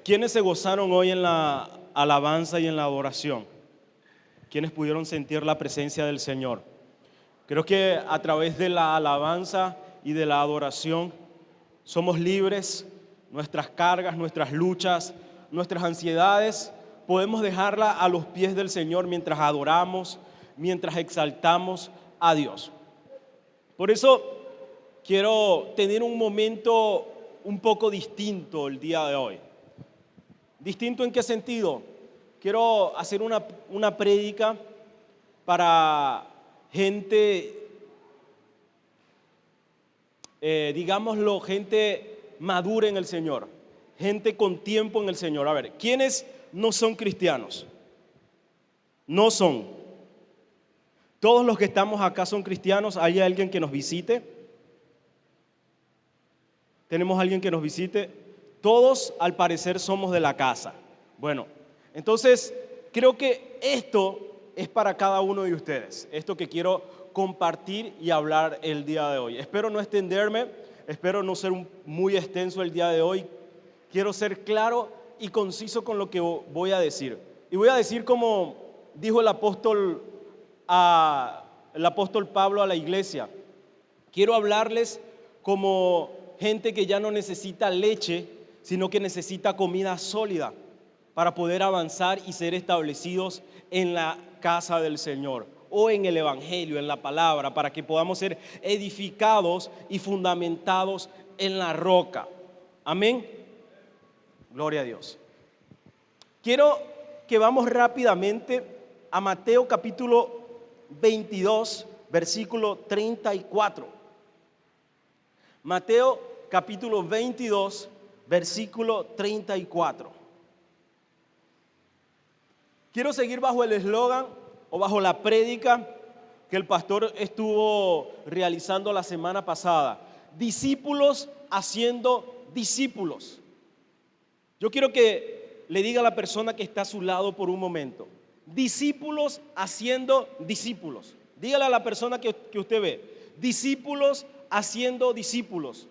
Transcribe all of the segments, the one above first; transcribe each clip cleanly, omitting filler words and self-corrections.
¿Quiénes se gozaron hoy en la alabanza y en la adoración? ¿Quiénes pudieron sentir la presencia del Señor? Creo que a través de la alabanza y de la adoración somos libres. Nuestras cargas, nuestras luchas, nuestras ansiedades, podemos dejarla a los pies del Señor mientras adoramos, mientras exaltamos a Dios. Por eso quiero tener un momento un poco distinto el día de hoy. ¿Distinto en qué sentido? Quiero hacer una prédica para gente, digámoslo, gente madura en el Señor, gente con tiempo en el Señor. A ver, ¿quiénes no son cristianos? No son. Todos los que estamos acá son cristianos. ¿Hay alguien que nos visite? ¿Tenemos alguien que nos visite? Todos al parecer somos de la casa. Bueno, entonces creo que esto es para cada uno de ustedes. Esto que quiero compartir y hablar el día de hoy. Espero no extenderme, espero no ser muy extenso el día de hoy. Quiero ser claro y conciso con lo que voy a decir. Y voy a decir como dijo el apóstol Pablo a la iglesia. Quiero hablarles como gente que ya no necesita leche, sino que necesita comida sólida para poder avanzar y ser establecidos en la casa del Señor o en el Evangelio, en la palabra, para que podamos ser edificados y fundamentados en la roca. Amén. Gloria a Dios. Quiero que vamos rápidamente a Mateo capítulo 22, versículo 34. Mateo capítulo 22, versículo 34. Quiero seguir bajo el eslogan o bajo la prédica que el pastor estuvo realizando la semana pasada. Discípulos haciendo discípulos. Yo quiero que le diga a la persona que está a su lado por un momento. Discípulos haciendo discípulos. Dígale a la persona que usted ve. Discípulos haciendo discípulos.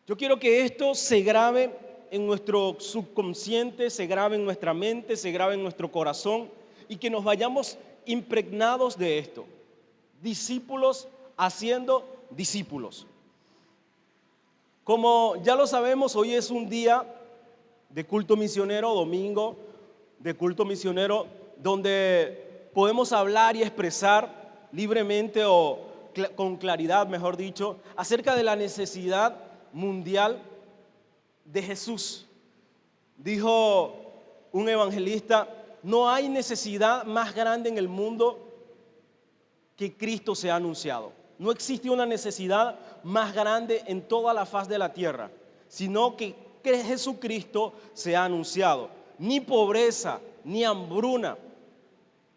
Yo quiero que esto se grabe en nuestro subconsciente, se grabe en nuestra mente, se grabe en nuestro corazón y que nos vayamos impregnados de esto. Discípulos haciendo discípulos. Como ya lo sabemos, hoy es un día de culto misionero, domingo de culto misionero, donde podemos hablar y expresar libremente o con claridad, mejor dicho, acerca de la necesidad mundial de Jesús. Dijo un evangelista: no hay necesidad más grande en el mundo que Cristo sea anunciado. No existe una necesidad más grande en toda la faz de la tierra, sino que Jesucristo sea anunciado. Ni pobreza, ni hambruna,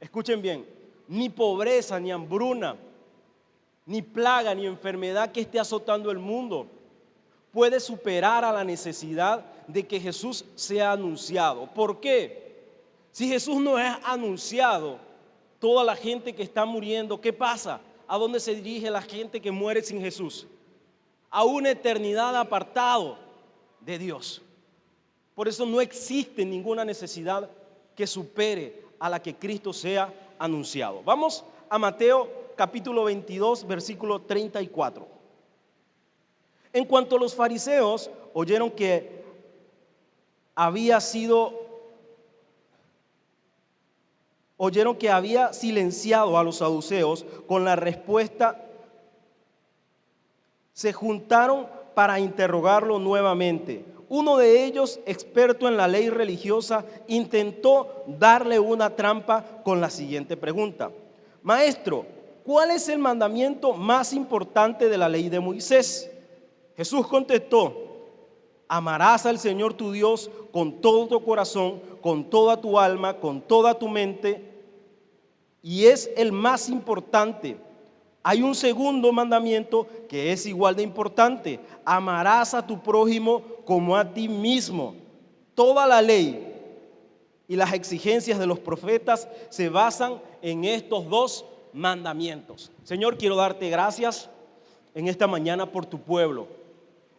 escuchen bien, ni pobreza, ni hambruna, ni plaga, ni enfermedad que esté azotando el mundo puede superar a la necesidad de que Jesús sea anunciado. ¿Por qué? Si Jesús no es anunciado, toda la gente que está muriendo, ¿qué pasa? ¿A dónde se dirige la gente que muere sin Jesús? A una eternidad apartado de Dios. Por eso no existe ninguna necesidad que supere a la que Cristo sea anunciado. Vamos a Mateo capítulo 22, versículo 34. En cuanto los fariseos oyeron que había silenciado a los saduceos con la respuesta, se juntaron para interrogarlo nuevamente. Uno de ellos, experto en la ley religiosa, intentó darle una trampa con la siguiente pregunta: Maestro, ¿cuál es el mandamiento más importante de la ley de Moisés? Jesús contestó: amarás al Señor tu Dios con todo tu corazón, con toda tu alma, con toda tu mente, y es el más importante. Hay un segundo mandamiento que es igual de importante: amarás a tu prójimo como a ti mismo. Toda la ley y las exigencias de los profetas se basan en estos dos mandamientos. Señor, quiero darte gracias en esta mañana por tu pueblo.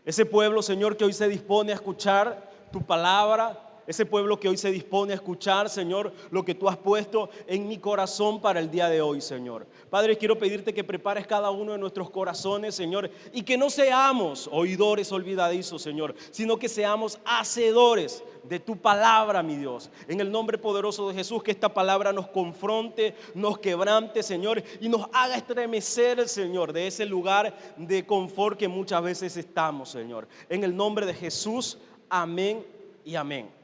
Ese pueblo, Señor, que hoy se dispone a escuchar tu palabra. Ese pueblo que hoy se dispone a escuchar, Señor, lo que tú has puesto en mi corazón para el día de hoy, Señor. Padre, quiero pedirte que prepares cada uno de nuestros corazones, Señor, y que no seamos oidores olvidadizos, Señor, sino que seamos hacedores de tu palabra, mi Dios. En el nombre poderoso de Jesús, que esta palabra nos confronte, nos quebrante, Señor, y nos haga estremecer, Señor, de ese lugar de confort que muchas veces estamos, Señor. En el nombre de Jesús, amén y amén.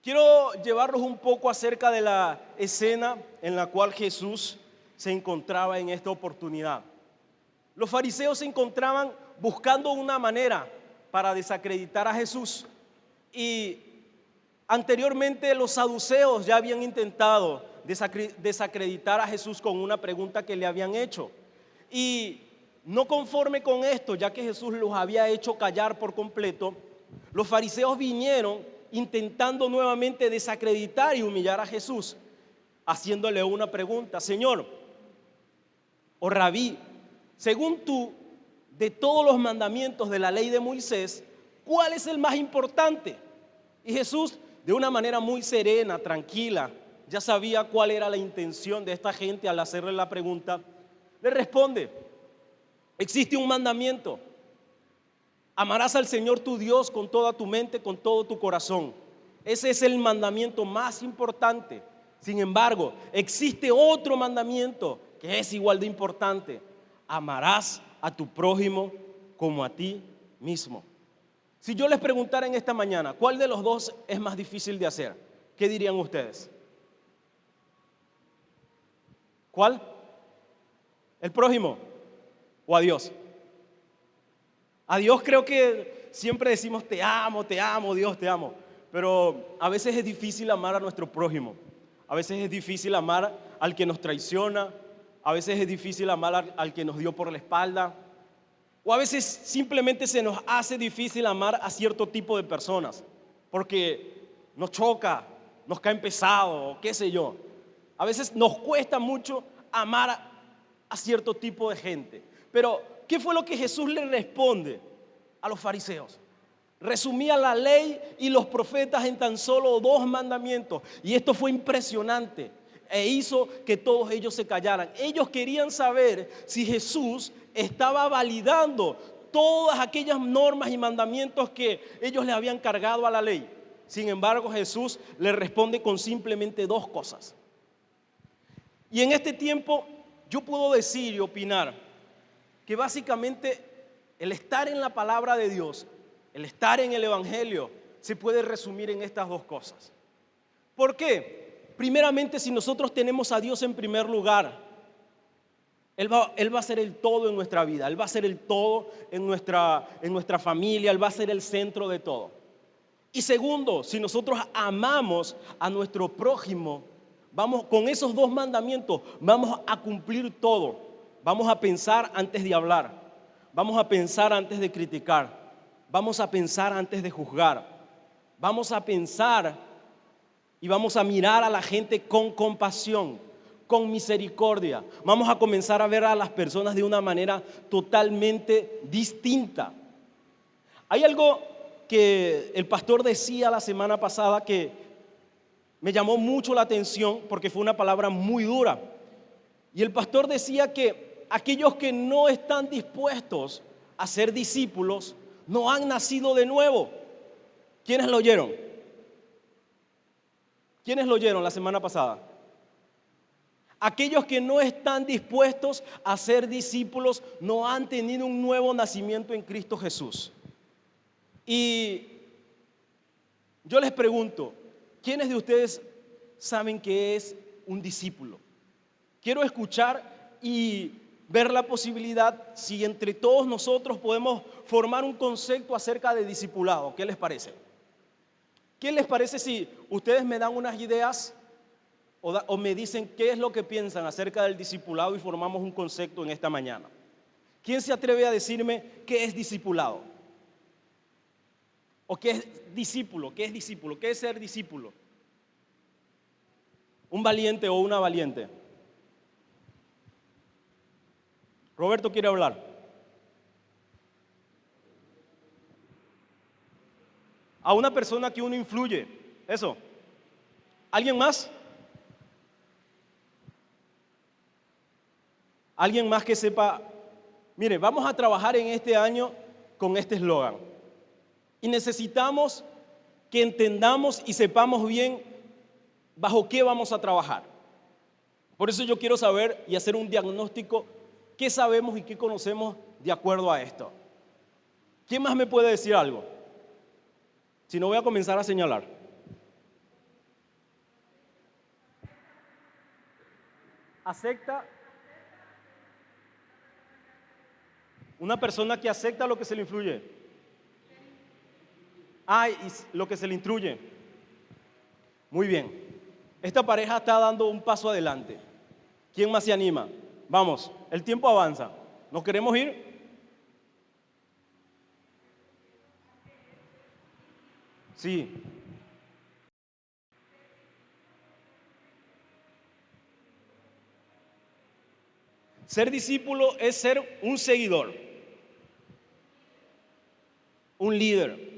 Quiero llevarlos un poco acerca de la escena en la cual Jesús se encontraba en esta oportunidad. Los fariseos se encontraban buscando una manera para desacreditar a Jesús. Y anteriormente los saduceos ya habían intentado desacreditar a Jesús con una pregunta que le habían hecho. Y no conforme con esto, ya que Jesús los había hecho callar por completo, los fariseos vinieron intentando nuevamente desacreditar y humillar a Jesús, haciéndole una pregunta: Señor, o Rabí, según tú, de todos los mandamientos de la ley de Moisés, ¿cuál es el más importante? Y Jesús, de una manera muy serena, tranquila, ya sabía cuál era la intención de esta gente al hacerle la pregunta. Le responde: existe un mandamiento. Amarás al Señor tu Dios con toda tu mente, con todo tu corazón. Ese es el mandamiento más importante. Sin embargo, existe otro mandamiento que es igual de importante. Amarás a tu prójimo como a ti mismo. Si yo les preguntara en esta mañana, ¿cuál de los dos es más difícil de hacer? ¿Qué dirían ustedes? ¿Cuál? ¿El prójimo o a Dios? A Dios creo que siempre decimos te amo, Dios, te amo. Pero a veces es difícil amar a nuestro prójimo. A veces es difícil amar al que nos traiciona. A veces es difícil amar al que nos dio por la espalda. O a veces simplemente se nos hace difícil amar a cierto tipo de personas porque nos choca, nos cae pesado, o qué sé yo. A veces nos cuesta mucho amar a cierto tipo de gente. Pero ¿qué fue lo que Jesús le responde a los fariseos? Resumía la ley y los profetas en tan solo 2 mandamientos. Y esto fue impresionante e hizo que todos ellos se callaran. Ellos querían saber si Jesús estaba validando todas aquellas normas y mandamientos que ellos le habían cargado a la ley. Sin embargo, Jesús le responde con simplemente 2 cosas. Y en este tiempo yo puedo decir y opinar que básicamente el estar en la palabra de Dios, el estar en el Evangelio, se puede resumir en estas 2 cosas. ¿Por qué? Primeramente, si nosotros tenemos a Dios en primer lugar, Él va a ser el todo en nuestra vida. Él va a ser el todo en nuestra familia. Él va a ser el centro de todo. Y segundo, si nosotros amamos a nuestro prójimo, con esos 2 mandamientos, vamos a cumplir todo. Vamos a pensar antes de hablar. Vamos a pensar antes de criticar. Vamos a pensar antes de juzgar. Vamos a pensar y vamos a mirar a la gente con compasión, con misericordia. Vamos a comenzar a ver a las personas de una manera totalmente distinta. Hay algo que el pastor decía la semana pasada que me llamó mucho la atención porque fue una palabra muy dura. Y el pastor decía que aquellos que no están dispuestos a ser discípulos no han nacido de nuevo. ¿Quiénes lo oyeron? ¿Quiénes lo oyeron la semana pasada? Aquellos que no están dispuestos a ser discípulos no han tenido un nuevo nacimiento en Cristo Jesús. Y yo les pregunto, ¿quiénes de ustedes saben qué es un discípulo? Quiero escuchar y ver la posibilidad si entre todos nosotros podemos formar un concepto acerca de discipulado. ¿Qué les parece? ¿Qué les parece si ustedes me dan unas ideas o me dicen qué es lo que piensan acerca del discipulado y formamos un concepto en esta mañana? ¿Quién se atreve a decirme qué es discipulado? ¿O qué es discípulo? ¿Qué es discípulo? ¿Qué es ser discípulo? ¿Un valiente o una valiente? Roberto quiere hablar. a una persona que uno influye. Eso. ¿Alguien más? ¿Alguien más que sepa? Mire, vamos a trabajar en este año con este eslogan. Y necesitamos que entendamos y sepamos bien bajo qué vamos a trabajar. Por eso yo quiero saber y hacer un diagnóstico, qué sabemos y qué conocemos de acuerdo a esto. ¿Quién más me puede decir algo? Si no, voy a comenzar a señalar. ¿Acepta? Una persona que acepta lo que se le influye. Y lo que se le instruye. Muy bien. Esta pareja está dando un paso adelante. ¿Quién más se anima? Vamos, el tiempo avanza. ¿Nos queremos ir? Sí. Ser discípulo es ser un seguidor, un líder.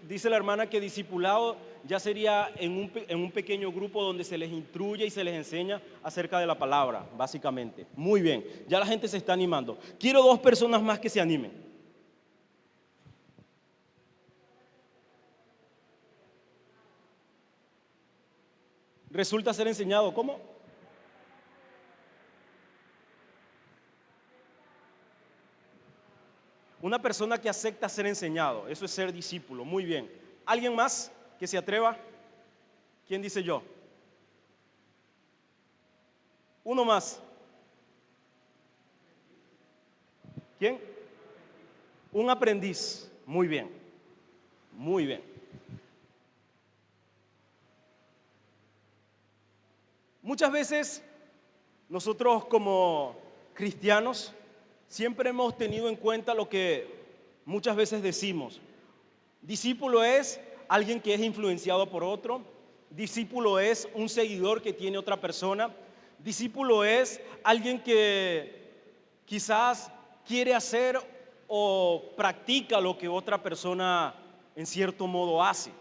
Dice la hermana que discipulado ya sería en un pequeño grupo donde se les instruye y se les enseña acerca de la palabra, básicamente. Muy bien, ya la gente se está animando. Quiero 2 personas más que se animen. Resulta ser enseñado, ¿cómo? Una persona que acepta ser enseñado, eso es ser discípulo, muy bien. ¿Alguien más que se atreva? ¿Quién dice yo? Uno más. ¿Quién? Un aprendiz, muy bien, muy bien. Muchas veces nosotros como cristianos siempre hemos tenido en cuenta lo que muchas veces decimos. Discípulo es alguien que es influenciado por otro. Discípulo es un seguidor que tiene otra persona. Discípulo es alguien que quizás quiere hacer o practica lo que otra persona en cierto modo hace.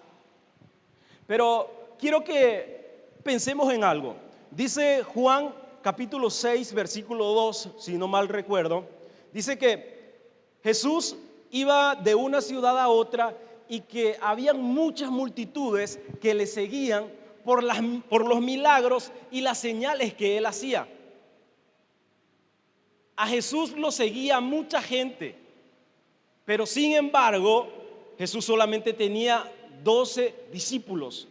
Pero quiero que pensemos en algo. Dice Juan capítulo 6, versículo 2, si no mal recuerdo, dice que Jesús iba de una ciudad a otra y que habían muchas multitudes que le seguían por los milagros y las señales que él hacía. A Jesús lo seguía mucha gente, pero sin embargo, Jesús solamente tenía 12 discípulos,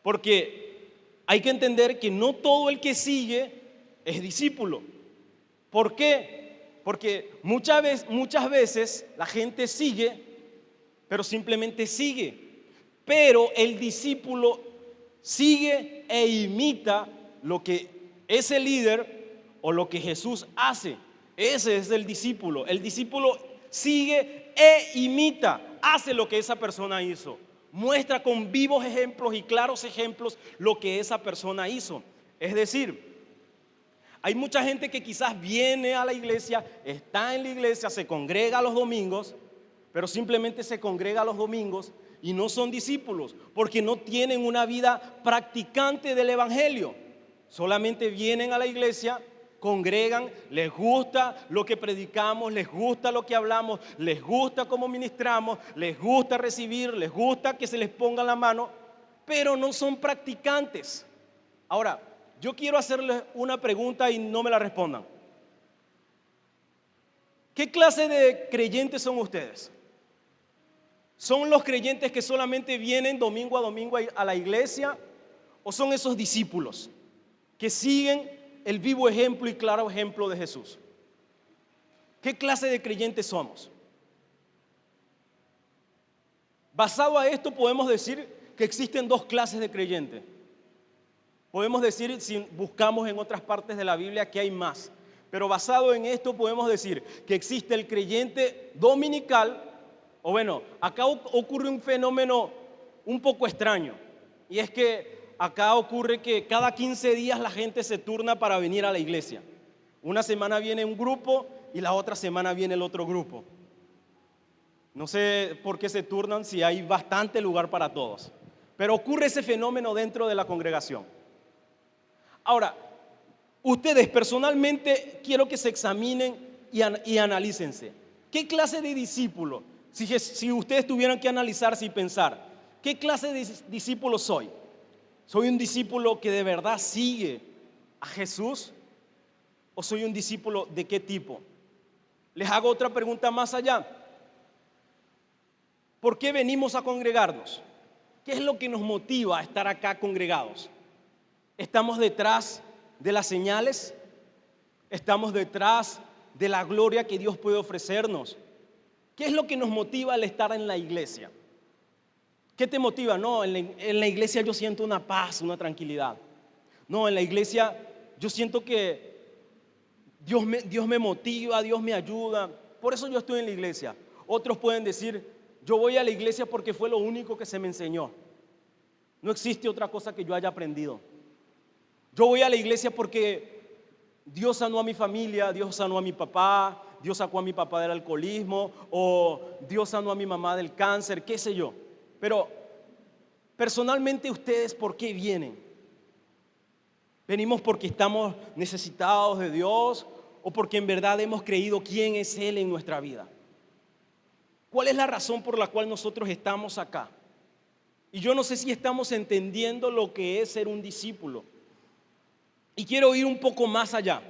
porque hay que entender que no todo el que sigue es discípulo. ¿Por qué? Porque muchas veces la gente sigue, pero simplemente sigue. Pero el discípulo sigue e imita lo que ese líder o lo que Jesús hace. Ese es el discípulo. El discípulo sigue e imita, hace lo que esa persona hizo. Muestra con vivos ejemplos y claros ejemplos lo que esa persona hizo. Es decir, hay mucha gente que quizás viene a la iglesia, está en la iglesia, se congrega los domingos, pero simplemente se congrega los domingos y no son discípulos porque no tienen una vida practicante del evangelio. Solamente vienen a la iglesia, congregan, les gusta lo que predicamos, les gusta lo que hablamos, les gusta cómo ministramos, les gusta recibir, les gusta que se les ponga la mano, pero no son practicantes. Ahora, yo quiero hacerles una pregunta y no me la respondan. ¿Qué clase de creyentes son ustedes? ¿Son los creyentes que solamente vienen domingo a domingo a la iglesia? ¿O son esos discípulos que siguen el vivo ejemplo y claro ejemplo de Jesús? ¿Qué clase de creyentes somos? Basado a esto podemos decir que existen 2 clases de creyentes. Podemos decir, si buscamos en otras partes de la Biblia, que hay más. Pero basado en esto podemos decir que existe el creyente dominical, o bueno, acá ocurre un fenómeno un poco extraño, y es que acá ocurre que cada 15 días la gente se turna para venir a la iglesia. Una semana viene un grupo y la otra semana viene el otro grupo. No sé por qué se turnan si hay bastante lugar para todos, pero ocurre ese fenómeno dentro de la congregación. Ahora, ustedes personalmente quiero que se examinen y analícense. ¿Qué clase de discípulo? Si ustedes tuvieran que analizarse y pensar, ¿qué clase de discípulo soy? ¿Soy un discípulo que de verdad sigue a Jesús? ¿O soy un discípulo de qué tipo? Les hago otra pregunta más allá. ¿Por qué venimos a congregarnos? ¿Qué es lo que nos motiva a estar acá congregados? ¿Estamos detrás de las señales? ¿Estamos detrás de la gloria que Dios puede ofrecernos? ¿Qué es lo que nos motiva al estar en la iglesia? ¿Qué te motiva? No, en la iglesia yo siento una paz, una tranquilidad. No, en la iglesia yo siento que Dios me motiva, Dios me ayuda. Por eso yo estoy en la iglesia. Otros pueden decir, yo voy a la iglesia porque fue lo único que se me enseñó. No existe otra cosa que yo haya aprendido. Yo voy a la iglesia porque Dios sanó a mi familia, Dios sanó a mi papá, Dios sacó a mi papá del alcoholismo, o Dios sanó a mi mamá del cáncer, qué sé yo. Pero personalmente ustedes, ¿por qué vienen? ¿Venimos porque estamos necesitados de Dios o porque en verdad hemos creído quién es Él en nuestra vida? ¿Cuál es la razón por la cual nosotros estamos acá? Y yo no sé si estamos entendiendo lo que es ser un discípulo. Y quiero ir un poco más allá.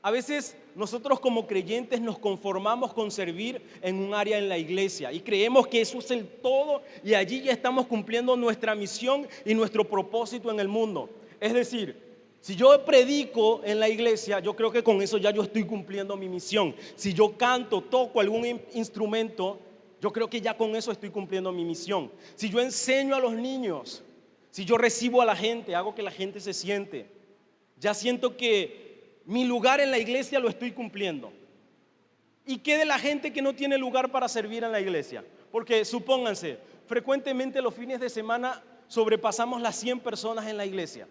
A veces nosotros como creyentes nos conformamos con servir en un área en la iglesia y creemos que eso es el todo y allí ya estamos cumpliendo nuestra misión y nuestro propósito en el mundo. Es decir, si yo predico en la iglesia, yo creo que con eso ya yo estoy cumpliendo mi misión. Si yo canto, toco algún instrumento, yo creo que ya con eso estoy cumpliendo mi misión. Si yo enseño a los niños, si yo recibo a la gente, hago que la gente se siente, ya siento que mi lugar en la iglesia lo estoy cumpliendo. ¿Y qué de la gente que no tiene lugar para servir en la iglesia? Porque supónganse, frecuentemente los fines de semana sobrepasamos las 100 personas en la iglesia.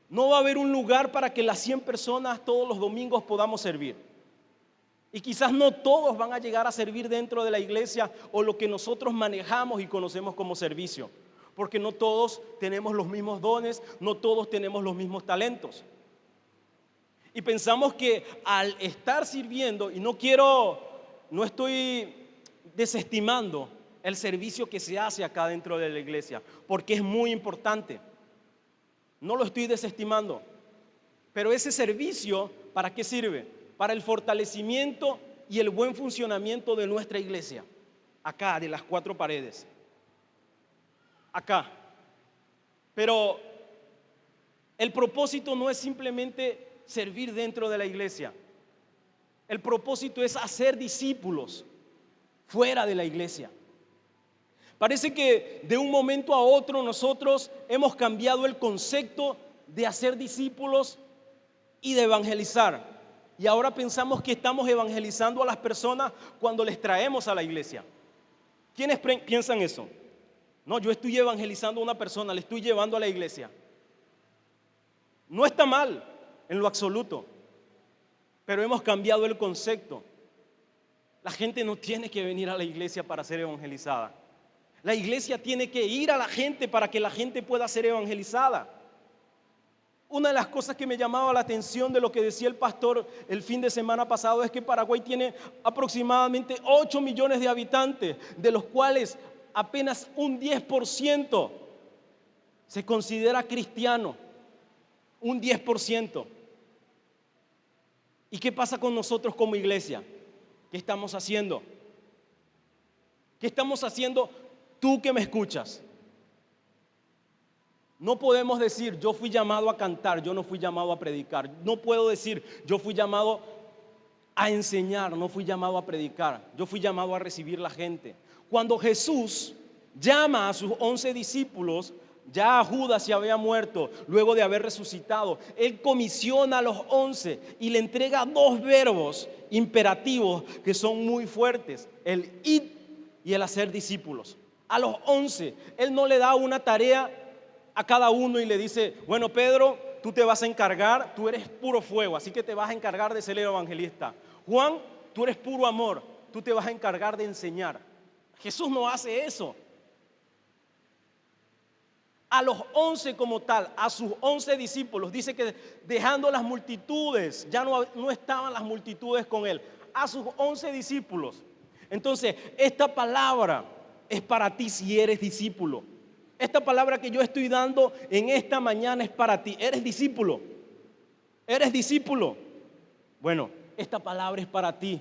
No va a haber un lugar para que las 100 personas todos los domingos podamos servir. Y quizás no todos van a llegar a servir dentro de la iglesia o lo que nosotros manejamos y conocemos como servicio. Porque no todos tenemos los mismos dones, no todos tenemos los mismos talentos. Y pensamos que al estar sirviendo, y no estoy desestimando el servicio que se hace acá dentro de la iglesia, porque es muy importante. No lo estoy desestimando. Pero ese servicio, ¿para qué sirve? Para el fortalecimiento y el buen funcionamiento de nuestra iglesia. Acá, de las 4 paredes. Acá. Pero el propósito no es simplemente servir dentro de la iglesia. El propósito es hacer discípulos fuera de la iglesia. Parece que de un momento a otro nosotros hemos cambiado el concepto de hacer discípulos y de evangelizar. Y ahora pensamos que estamos evangelizando a las personas cuando les traemos a la iglesia. ¿Quiénes piensan eso? No, yo estoy evangelizando a una persona, le estoy llevando a la iglesia. No está mal en lo absoluto, pero hemos cambiado el concepto. La gente no tiene que venir a la iglesia para ser evangelizada. La iglesia tiene que ir a la gente para que la gente pueda ser evangelizada. Una de las cosas que me llamaba la atención de lo que decía el pastor el fin de semana pasado es que Paraguay tiene aproximadamente 8 millones de habitantes, de los cuales apenas un 10% se considera cristiano. Un 10%. ¿Y qué pasa con nosotros como iglesia? ¿Qué estamos haciendo? ¿Qué estamos haciendo tú que me escuchas? No podemos decir, yo fui llamado a cantar, yo no fui llamado a predicar. No puedo decir, yo fui llamado a enseñar, no fui llamado a predicar. Yo fui llamado a recibir la gente. Cuando Jesús llama a sus 11 discípulos, Ya Judas se había muerto luego de haber resucitado. Él comisiona a los 11 y le entrega dos verbos imperativos que son muy fuertes: el id y el hacer discípulos. A los 11, Él no le da una tarea a cada uno y le dice: bueno, Pedro, tú te vas a encargar, tú eres puro fuego, así que te vas a encargar de ser el evangelista. Juan, tú eres puro amor, tú te vas a encargar de enseñar. Jesús no hace eso. A los 11 como tal, a sus 11 discípulos, dice que dejando las multitudes, ya no estaban las multitudes con Él, a sus 11 discípulos. Entonces, esta palabra es para ti si eres discípulo. Esta palabra que yo estoy dando en esta mañana es para ti. ¿Eres discípulo? ¿Eres discípulo? Bueno, esta palabra es para ti.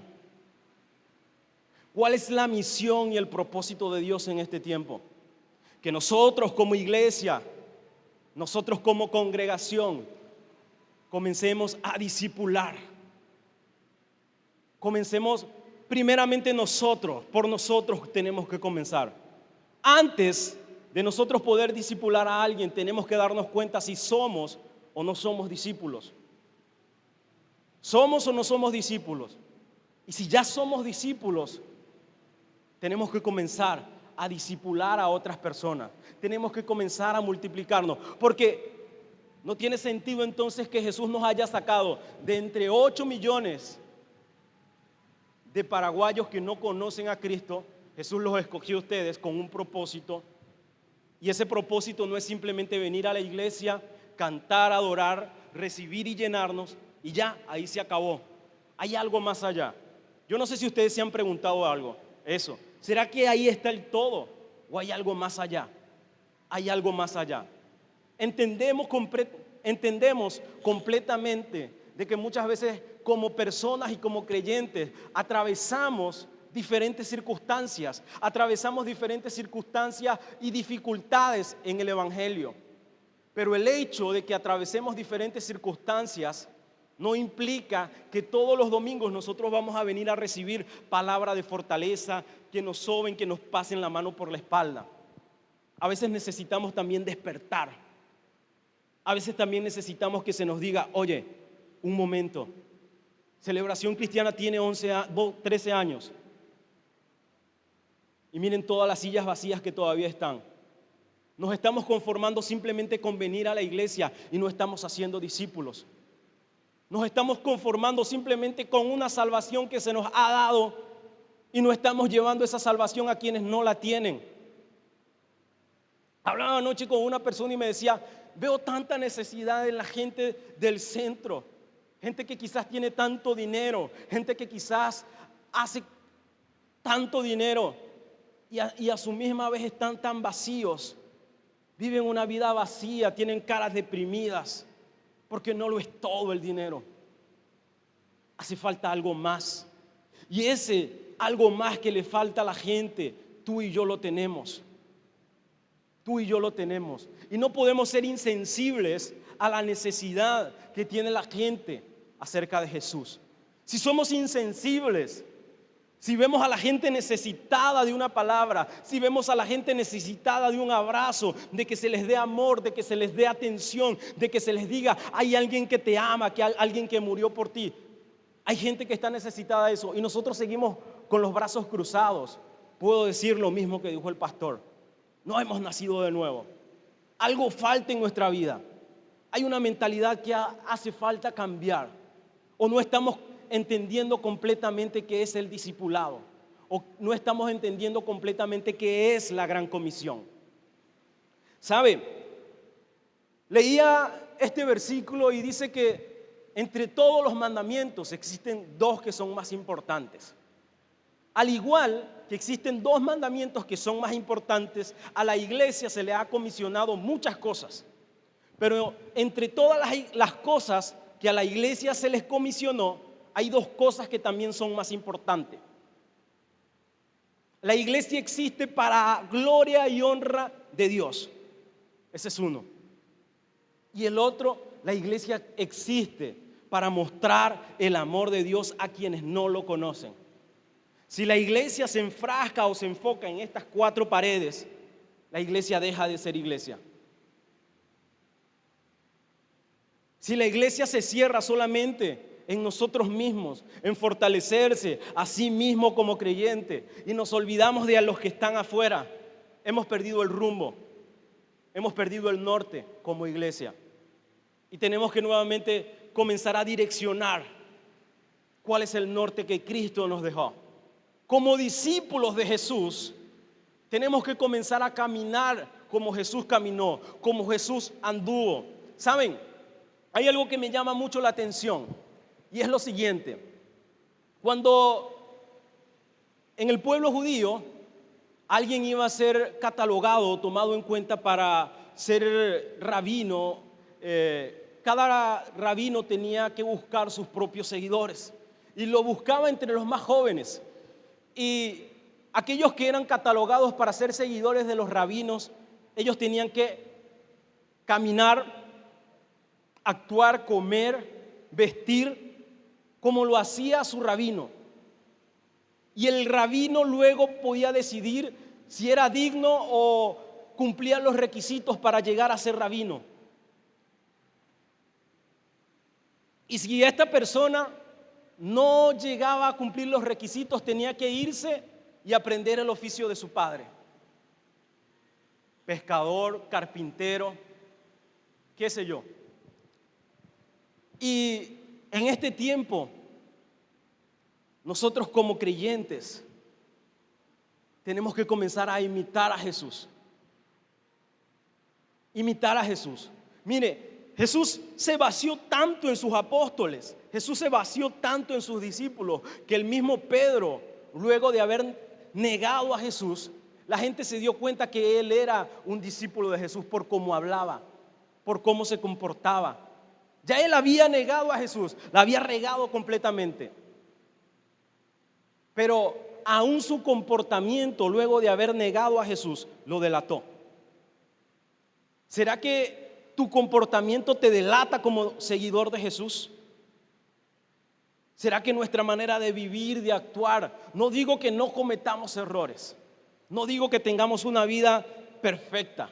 ¿Cuál es la misión y el propósito de Dios en este tiempo? Que nosotros como iglesia, nosotros como congregación, comencemos a discipular. Comencemos primeramente nosotros, por nosotros tenemos que comenzar. Antes de nosotros poder discipular a alguien, tenemos que darnos cuenta si somos o no somos discípulos. ¿Somos o no somos discípulos? Y si ya somos discípulos, tenemos que comenzar a discipular a otras personas. Tenemos que comenzar a multiplicarnos, porque no tiene sentido entonces que Jesús nos haya sacado de entre 8 millones de paraguayos que no conocen a Cristo. Jesús los escogió a ustedes con un propósito, y ese propósito no es simplemente venir a la iglesia, cantar, adorar, recibir y llenarnos, y ya, ahí se acabó. Hay algo más allá. Yo no sé si ustedes se han preguntado algo, eso. ¿Será que ahí está el todo? ¿O hay algo más allá? Hay algo más allá. Entendemos completamente de que muchas veces como personas y como creyentes atravesamos diferentes circunstancias y dificultades en el evangelio. Pero el hecho de que atravesemos diferentes circunstancias no implica que todos los domingos nosotros vamos a venir a recibir palabra de fortaleza, que nos soben, que nos pasen la mano por la espalda. A veces necesitamos también despertar. A veces también necesitamos que se nos diga: oye, un momento, Celebración Cristiana tiene 13 años. Y miren todas las sillas vacías que todavía están. Nos estamos conformando simplemente con venir a la iglesia y no estamos haciendo discípulos. Nos estamos conformando simplemente con una salvación que se nos ha dado y no estamos llevando esa salvación a quienes no la tienen. Hablaba anoche con una persona y me decía: veo tanta necesidad en la gente del centro, gente que quizás tiene tanto dinero, gente que quizás hace tanto dinero y a su misma vez están tan vacíos, viven una vida vacía, tienen caras deprimidas, porque no lo es todo el dinero. Hace falta algo más. Y ese algo más que le falta a la gente, tú y yo lo tenemos. Tú y yo lo tenemos. Y no podemos ser insensibles a la necesidad que tiene la gente acerca de Jesús. Si somos insensibles, si vemos a la gente necesitada de una palabra, si vemos a la gente necesitada de un abrazo, de que se les dé amor, de que se les dé atención, de que se les diga: hay alguien que te ama, que hay alguien que murió por ti. Hay gente que está necesitada de eso y nosotros seguimos con los brazos cruzados. Puedo decir lo mismo que dijo el pastor: no hemos nacido de nuevo. Algo falta en nuestra vida. Hay una mentalidad que hace falta cambiar, o no estamos entendiendo completamente qué es el discipulado, o no estamos entendiendo completamente qué es la gran comisión. ¿Sabe? Leía este versículo y dice que entre todos los mandamientos existen dos que son más importantes. Al igual que existen dos mandamientos que son más importantes, a la iglesia se le ha comisionado muchas cosas. Pero entre todas las cosas que a la iglesia se les comisionó, hay dos cosas que también son más importantes. La iglesia existe para gloria y honra de Dios. Ese es uno. Y el otro, la iglesia existe para mostrar el amor de Dios a quienes no lo conocen. Si la iglesia se enfrasca o se enfoca en estas cuatro paredes, la iglesia deja de ser iglesia. Si la iglesia se cierra solamente en nosotros mismos, en fortalecerse a sí mismo como creyente, y nos olvidamos de a los que están afuera, hemos perdido el rumbo, hemos perdido el norte como iglesia. Y tenemos que nuevamente comenzar a direccionar cuál es el norte que Cristo nos dejó. Como discípulos de Jesús, tenemos que comenzar a caminar como Jesús caminó, como Jesús anduvo. ¿Saben? Hay algo que me llama mucho la atención y es lo siguiente. Cuando en el pueblo judío alguien iba a ser catalogado, tomado en cuenta para ser rabino, cada rabino tenía que buscar sus propios seguidores y lo buscaba entre los más jóvenes. Y aquellos que eran catalogados para ser seguidores de los rabinos, ellos tenían que caminar, actuar, comer, vestir como lo hacía su rabino. Y el rabino luego podía decidir si era digno o cumplía los requisitos para llegar a ser rabino. Y si esta persona no llegaba a cumplir los requisitos, tenía que irse y aprender el oficio de su padre. Pescador, carpintero, qué sé yo. Y en este tiempo, nosotros como creyentes tenemos que comenzar a imitar a Jesús. Imitar a Jesús. Mire, Jesús se vació tanto en sus apóstoles, Jesús se vació tanto en sus discípulos, que el mismo Pedro, luego de haber negado a Jesús, la gente se dio cuenta que él era un discípulo de Jesús por cómo hablaba, por cómo se comportaba. Ya él había negado a Jesús, la había regado completamente. Pero aún su comportamiento, luego de haber negado a Jesús, lo delató. ¿Será que tu comportamiento te delata como seguidor de Jesús? ¿Será que nuestra manera de vivir, de actuar, no digo que no cometamos errores, no digo que tengamos una vida perfecta,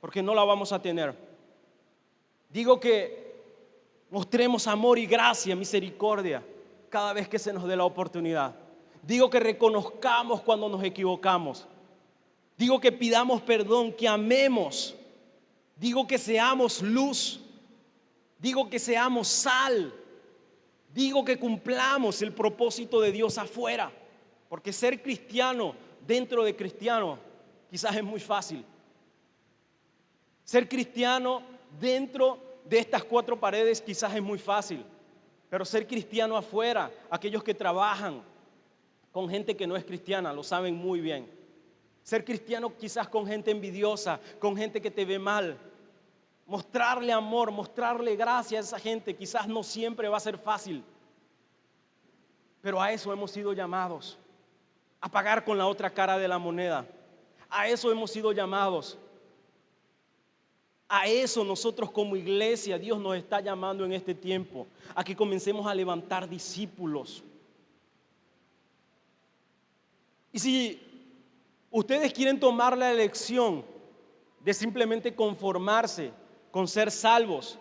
porque no la vamos a tener. Digo que mostremos amor y gracia, misericordia, cada vez que se nos dé la oportunidad. Digo que reconozcamos cuando nos equivocamos. Digo que pidamos perdón, que amemos. Digo que seamos luz. Digo que seamos sal. Digo que cumplamos el propósito de Dios afuera. Porque ser cristiano dentro de cristiano quizás es muy fácil. Ser cristiano dentro de estas cuatro paredes quizás es muy fácil. Pero ser cristiano afuera, aquellos que trabajan con gente que no es cristiana, lo saben muy bien. Ser cristiano quizás con gente envidiosa, con gente que te ve mal. Mostrarle amor, mostrarle gracia a esa gente quizás no siempre va a ser fácil. Pero a eso hemos sido llamados, a pagar con la otra cara de la moneda. A eso hemos sido llamados. A eso nosotros como iglesia, Dios nos está llamando en este tiempo, a que comencemos a levantar discípulos. Y si ustedes quieren tomar la elección de simplemente conformarse con ser salvos,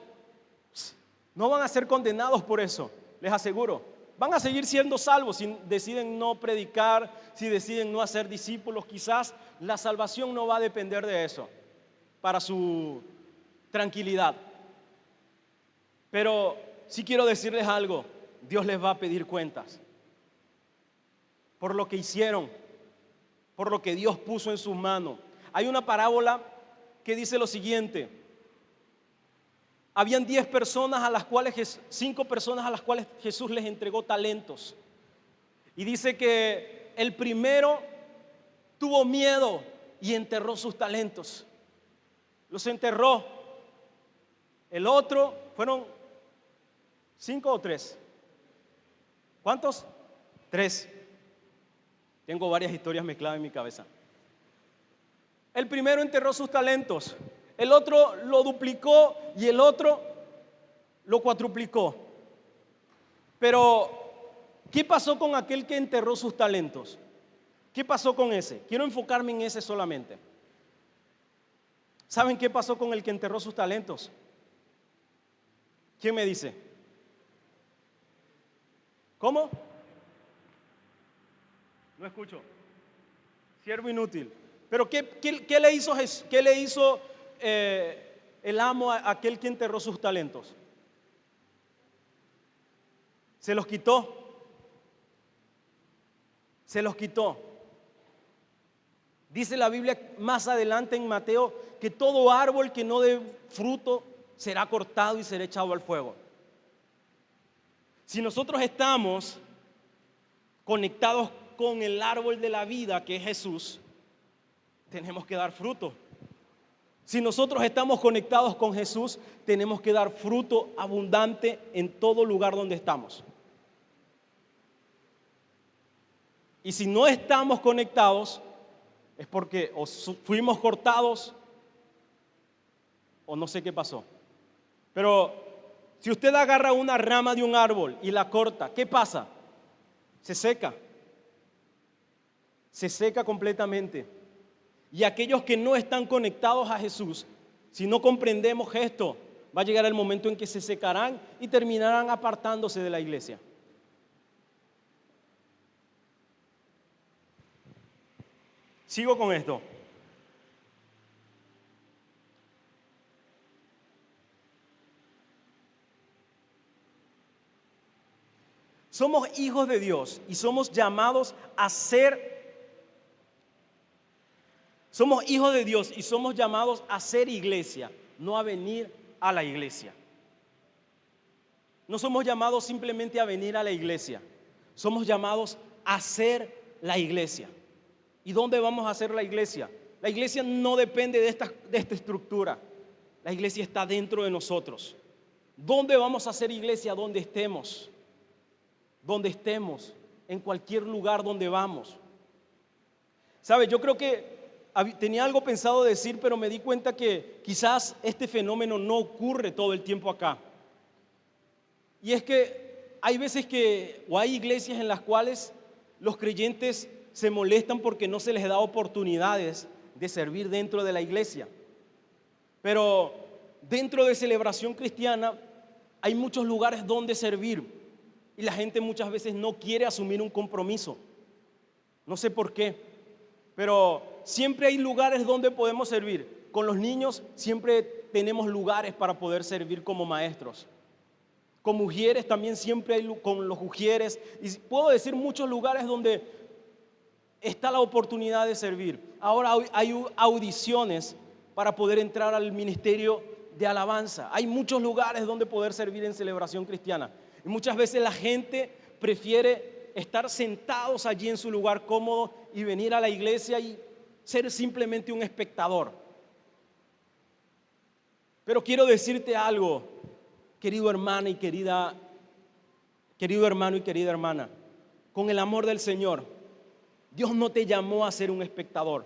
no van a ser condenados por eso, les aseguro. Van a seguir siendo salvos si deciden no predicar, si deciden no hacer discípulos. Quizás la salvación no va a depender de eso para su tranquilidad. Pero sí quiero decirles algo, Dios les va a pedir cuentas por lo que hicieron, por lo que Dios puso en sus manos. Hay una parábola que dice lo siguiente: habían 10 personas a las cuales, 5 personas a las cuales Jesús les entregó talentos. Y dice que el primero tuvo miedo y enterró sus talentos. Los enterró. El otro, ¿fueron 5 o 3? ¿Cuántos? 3. Tengo varias historias mezcladas en mi cabeza. El primero enterró sus talentos, el otro lo duplicó y el otro lo cuatruplicó. Pero, ¿qué pasó con aquel que enterró sus talentos? ¿Qué pasó con ese? Quiero enfocarme en ese solamente. ¿Saben qué pasó con el que enterró sus talentos? ¿Quién me dice? ¿Cómo? No escucho. Siervo inútil. Pero ¿qué le hizo Jesús? ¿Qué le hizo el amo a aquel que enterró sus talentos? Se los quitó. Se los quitó. Dice la Biblia más adelante en Mateo que todo árbol que no dé fruto será cortado y será echado al fuego. Si nosotros estamos conectados con el árbol de la vida que es Jesús, tenemos que dar fruto. Si nosotros estamos conectados con Jesús, tenemos que dar fruto abundante en todo lugar donde estamos. Y si no estamos conectados, es porque o fuimos cortados o no sé qué pasó. Pero si usted agarra una rama de un árbol y la corta, ¿qué pasa? Se seca. Se seca completamente. Y aquellos que no están conectados a Jesús, si no comprendemos esto, va a llegar el momento en que se secarán y terminarán apartándose de la iglesia. Sigo con esto. Somos hijos de Dios y somos llamados a ser. Somos hijos de Dios y somos llamados a ser iglesia, no a venir a la iglesia. No somos llamados simplemente a venir a la iglesia. Somos llamados a ser la iglesia. ¿Y dónde vamos a hacer la iglesia? La iglesia no depende de esta estructura. La iglesia está dentro de nosotros. ¿Dónde vamos a hacer iglesia? Donde estemos. Donde estemos, en cualquier lugar donde vamos. ¿Sabe? Yo creo que tenía algo pensado decir, pero me di cuenta que quizás este fenómeno no ocurre todo el tiempo acá. Y es que hay veces o hay iglesias en las cuales los creyentes se molestan porque no se les da oportunidades de servir dentro de la iglesia. Pero dentro de Celebración Cristiana hay muchos lugares donde servir. Y la gente muchas veces no quiere asumir un compromiso. No sé por qué, pero siempre hay lugares donde podemos servir. Con los niños siempre tenemos lugares para poder servir como maestros. Con mujeres también siempre hay, con los ujieres. Y puedo decir muchos lugares donde está la oportunidad de servir. Ahora hay audiciones para poder entrar al ministerio de alabanza. Hay muchos lugares donde poder servir en Celebración Cristiana. Y muchas veces la gente prefiere estar sentados allí en su lugar cómodo y venir a la iglesia y ser simplemente un espectador. Pero quiero decirte algo, querido hermano y querida hermana, con el amor del Señor, Dios no te llamó a ser un espectador.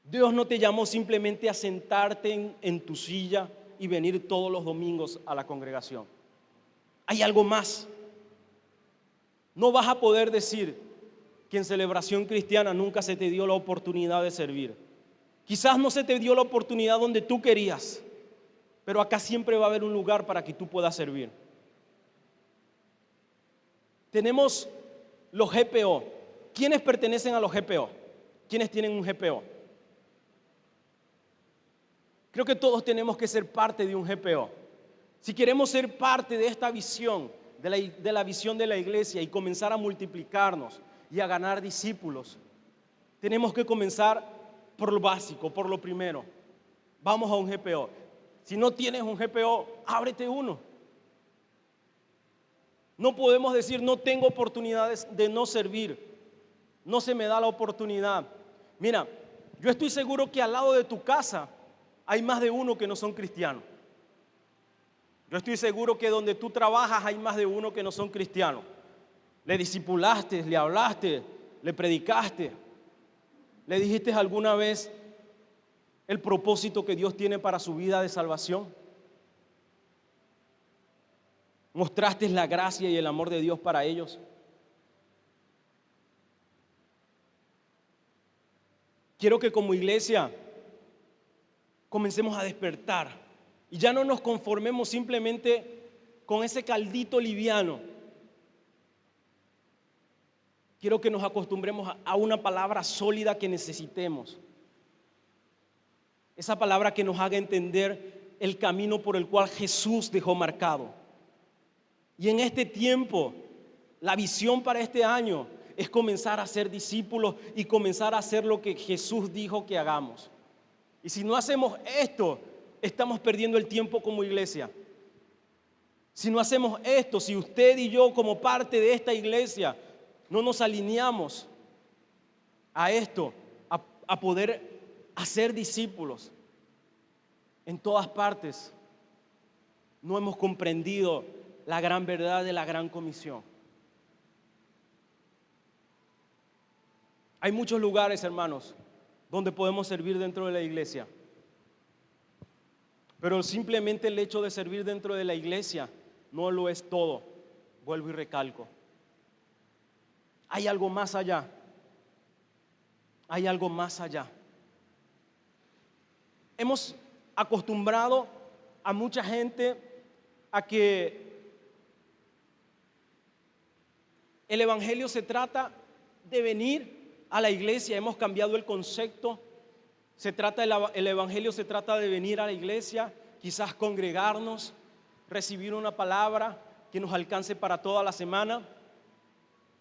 Dios no te llamó simplemente a sentarte en tu silla y venir todos los domingos a la congregación. Hay algo más. No vas a poder decir que en Celebración Cristiana nunca se te dio la oportunidad de servir. Quizás no se te dio la oportunidad donde tú querías, pero acá siempre va a haber un lugar para que tú puedas servir. Tenemos los GPO. ¿Quiénes pertenecen a los GPO? ¿Quiénes tienen un GPO? Creo que todos tenemos que ser parte de un GPO. Si queremos ser parte de esta visión, de la visión de la iglesia y comenzar a multiplicarnos y a ganar discípulos, tenemos que comenzar por lo básico, por lo primero. Vamos a un GPO. Si no tienes un GPO, ábrete uno. No podemos decir no tengo oportunidades de no servir. No se me da la oportunidad. Mira, yo estoy seguro que al lado de tu casa hay más de uno que no son cristianos. Yo estoy seguro que donde tú trabajas hay más de uno que no son cristianos. Le discipulaste, le hablaste, le predicaste. ¿Le dijiste alguna vez el propósito que Dios tiene para su vida de salvación? ¿Mostraste la gracia y el amor de Dios para ellos? Quiero que como iglesia comencemos a despertar Y ya no nos conformemos simplemente con ese caldito liviano. Quiero que nos acostumbremos a una palabra sólida que necesitemos. Esa palabra que nos haga entender el camino por el cual Jesús dejó marcado. Y en este tiempo, la visión para este año es comenzar a ser discípulos y comenzar a hacer lo que Jesús dijo que hagamos. Y si no hacemos esto, estamos perdiendo el tiempo como iglesia. Si no hacemos esto, si usted y yo como parte de esta iglesia no nos alineamos a esto, a poder hacer discípulos en todas partes, no hemos comprendido la gran verdad de la gran comisión. Hay muchos lugares, hermanos, donde podemos servir dentro de la iglesia. Pero simplemente el hecho de servir dentro de la iglesia no lo es todo. Vuelvo y recalco. Hay algo más allá. Hay algo más allá. Hemos acostumbrado a mucha gente a que el evangelio se trata de venir a la iglesia. Hemos cambiado el concepto. El evangelio se trata de venir a la iglesia, quizás congregarnos, recibir una palabra que nos alcance para toda la semana.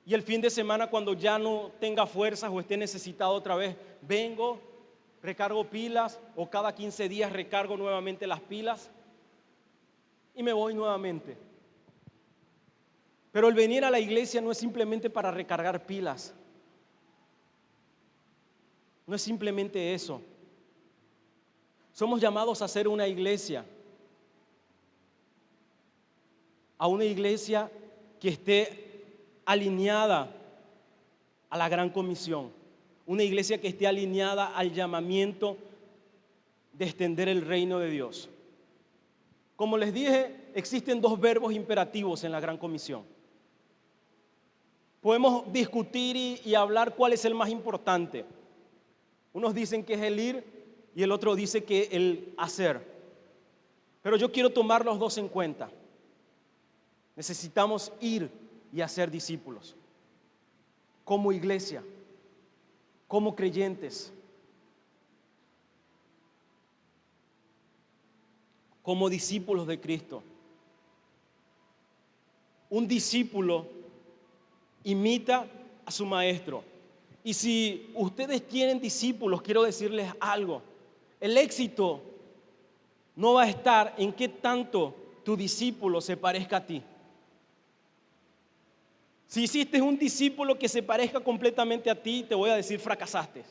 Y el fin de semana, cuando ya no tenga fuerzas o esté necesitado otra vez, vengo, recargo pilas, o cada 15 días recargo nuevamente las pilas y me voy nuevamente. Pero el venir a la iglesia no es simplemente para recargar pilas. No es simplemente eso. Somos llamados a ser una iglesia. A una iglesia que esté alineada a la gran comisión. Una iglesia que esté alineada al llamamiento de extender el reino de Dios. Como les dije, existen dos verbos imperativos en la gran comisión. Podemos discutir y hablar cuál es el más importante. Unos dicen que es el ir y el otro dice que el hacer. Pero yo quiero tomar los dos en cuenta. Necesitamos ir y hacer discípulos. Como iglesia, como creyentes, como discípulos de Cristo. Un discípulo imita a su maestro. Y si ustedes tienen discípulos, quiero decirles algo. El éxito no va a estar en qué tanto tu discípulo se parezca a ti. Si hiciste un discípulo que se parezca completamente a ti, te voy a decir, fracasaste.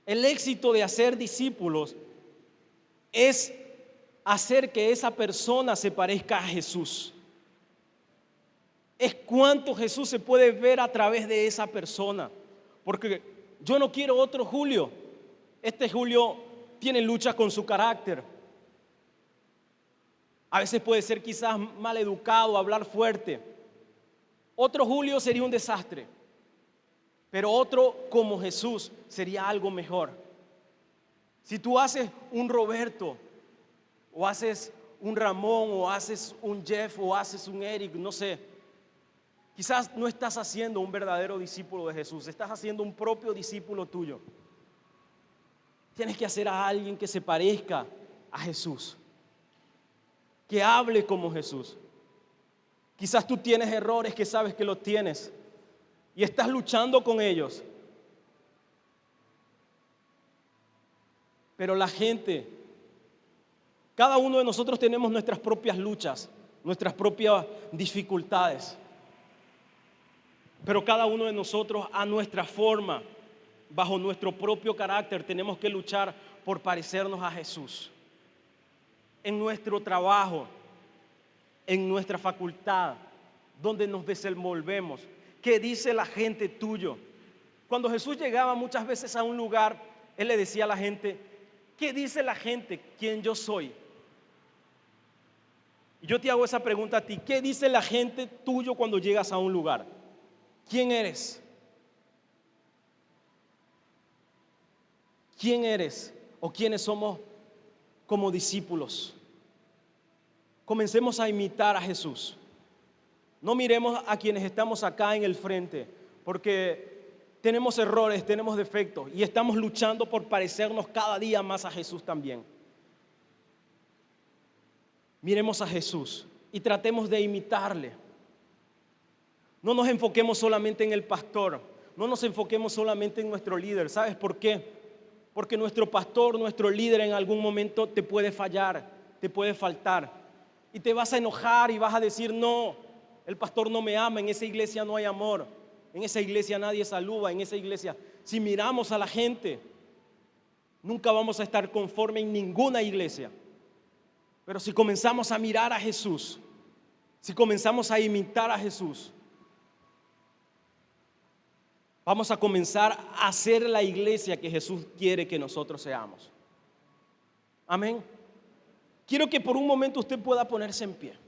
El éxito de hacer discípulos es hacer que esa persona se parezca a Jesús. Es cuánto Jesús se puede ver a través de esa persona. Porque yo no quiero otro Julio. Este Julio tiene luchas con su carácter. A veces puede ser quizás mal educado, hablar fuerte. Otro Julio sería un desastre. Pero otro como Jesús sería algo mejor. Si tú haces un Roberto, o haces un Ramón, o haces un Jeff, o haces un Eric, no sé, quizás no estás haciendo un verdadero discípulo de Jesús, estás haciendo un propio discípulo tuyo. Tienes que hacer a alguien que se parezca a Jesús, que hable como Jesús. Quizás tú tienes errores que sabes que los tienes y estás luchando con ellos. Pero la gente, cada uno de nosotros tenemos nuestras propias luchas, nuestras propias dificultades. Pero cada uno de nosotros a nuestra forma, bajo nuestro propio carácter, tenemos que luchar por parecernos a Jesús. En nuestro trabajo, en nuestra facultad, donde nos desenvolvemos. ¿Qué dice la gente tuyo? Cuando Jesús llegaba muchas veces a un lugar, Él le decía a la gente, ¿qué dice la gente quién yo soy? Y yo te hago esa pregunta a ti, ¿qué dice la gente tuyo cuando llegas a un lugar? ¿Quién eres? ¿Quién eres? ¿O quiénes somos como discípulos. Comencemos a imitar a Jesús. No miremos a quienes estamos acá en el frente, porque tenemos errores, tenemos defectos y estamos luchando por parecernos cada día más a Jesús también. Miremos a Jesús y tratemos de imitarle. No nos enfoquemos solamente en el pastor, no nos enfoquemos solamente en nuestro líder. ¿Sabes por qué? Porque nuestro pastor, nuestro líder en algún momento te puede fallar, te puede faltar. Y te vas a enojar y vas a decir, no, el pastor no me ama, en esa iglesia no hay amor, en esa iglesia nadie saluda, en esa iglesia. Si miramos a la gente, nunca vamos a estar conforme en ninguna iglesia. Pero si comenzamos a mirar a Jesús, si comenzamos a imitar a Jesús, vamos a comenzar a ser la iglesia que Jesús quiere que nosotros seamos. Amén. Quiero que por un momento usted pueda ponerse en pie.